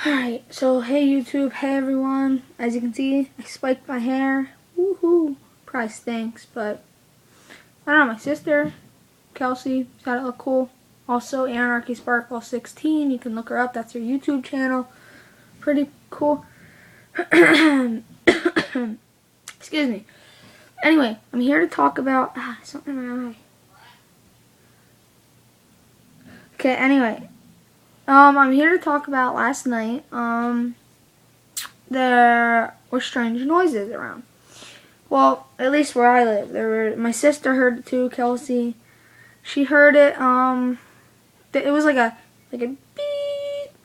Alright, so hey YouTube, hey everyone. As you can see, I spiked my hair. Woohoo! Probably stinks, but I don't know, my sister, Kelsey, thought it looked cool. Also, Anarchy Sparkle 16, you can look her up, that's her YouTube channel. Pretty cool. Excuse me. Anyway, I'm here to talk about something in my eye. Okay, anyway. I'm here to talk about last night. There were strange noises around. Well, at least where I live. My sister heard it too, Kelsey. She heard it. It was like a beep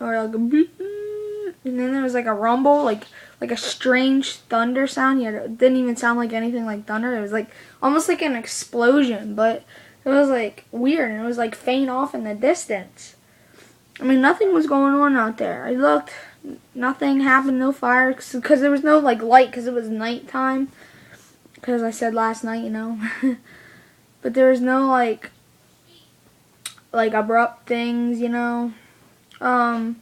or like a beep, and then there was like a rumble, like a strange thunder sound. Yet it didn't even sound like anything like thunder. It was like almost like an explosion, but it was like weird, and it was like faint off in the distance. I mean, nothing was going on out there. I looked, nothing happened, no fire, because there was no like light, because it was nighttime. Because I said last night, you know. But there was no like abrupt things, you know. But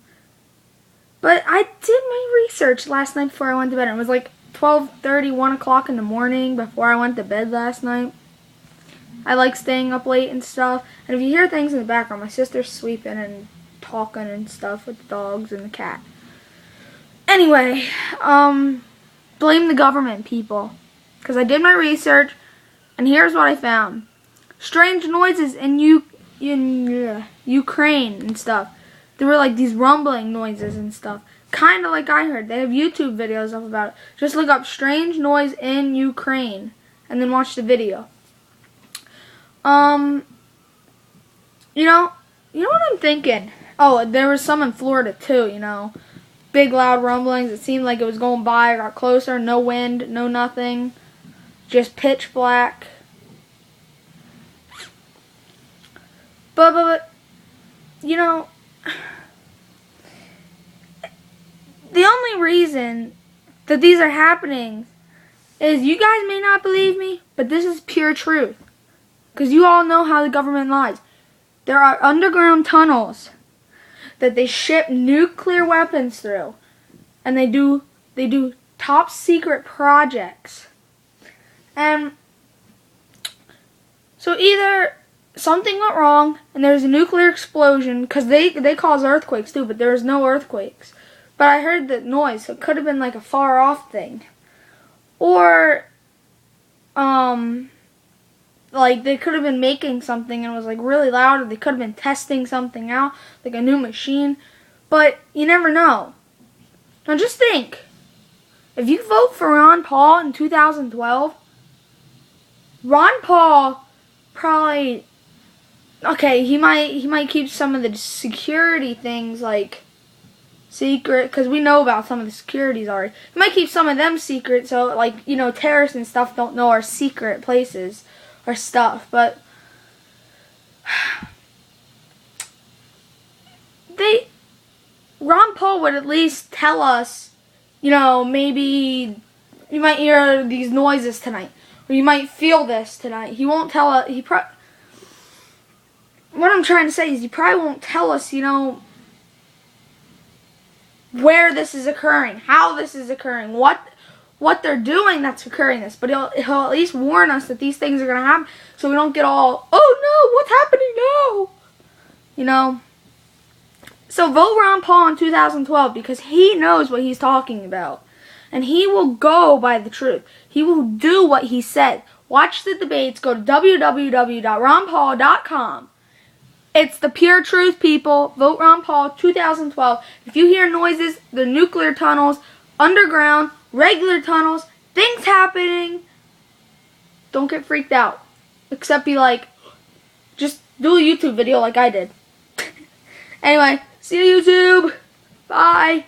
I did my research last night before I went to bed. It was like 12:30, 1 o'clock in the morning before I went to bed last night. I like staying up late and stuff. And if you hear things in the background, my sister's sweeping and talking and stuff with the dogs and the cat. Anyway, blame the government, people. Because I did my research, and here's what I found. Strange noises in Ukraine and stuff. There were like these rumbling noises and stuff. Kind of like I heard. They have YouTube videos up about it. Just look up strange noise in Ukraine, and then watch the video. You know what I'm thinking? Oh, there was some in Florida too, you know. Big loud rumblings. It seemed like it was going by. It got closer. No wind. No nothing. Just pitch black. But you know, the only reason that these are happening is you guys may not believe me, but this is pure truth. Because you all know how the government lies. There are underground tunnels that they ship nuclear weapons through, and they do top secret projects. And so either something went wrong and there's a nuclear explosion, because they cause earthquakes too, but there's no earthquakes. But I heard the noise, so it could have been like a far off thing. Or like they could have been making something and it was like really loud, or they could have been testing something out, like a new machine. But you never know. Now just think, if you vote for Ron Paul in 2012, Ron Paul probably, okay, he might keep some of the security things like secret, because we know about some of the securities already. He might keep some of them secret, so like, you know, terrorists and stuff don't know our secret places or stuff. But Ron Paul would at least tell us, you know, maybe you might hear these noises tonight, or you might feel this tonight. He won't tell us. What I'm trying to say is he probably won't tell us, you know, where this is occurring, how this is occurring, what they're doing that's occurring this. But he'll at least warn us that these things are going to happen, so we don't get all, oh no, what's happening now? You know? So vote Ron Paul in 2012, because he knows what he's talking about. And he will go by the truth. He will do what he said. Watch the debates. Go to www.ronpaul.com. It's the pure truth, people. Vote Ron Paul 2012. If you hear noises, the nuclear tunnels, underground, regular tunnels, things happening, don't get freaked out. Except be like, just do a YouTube video like I did. Anyway, see you YouTube. Bye.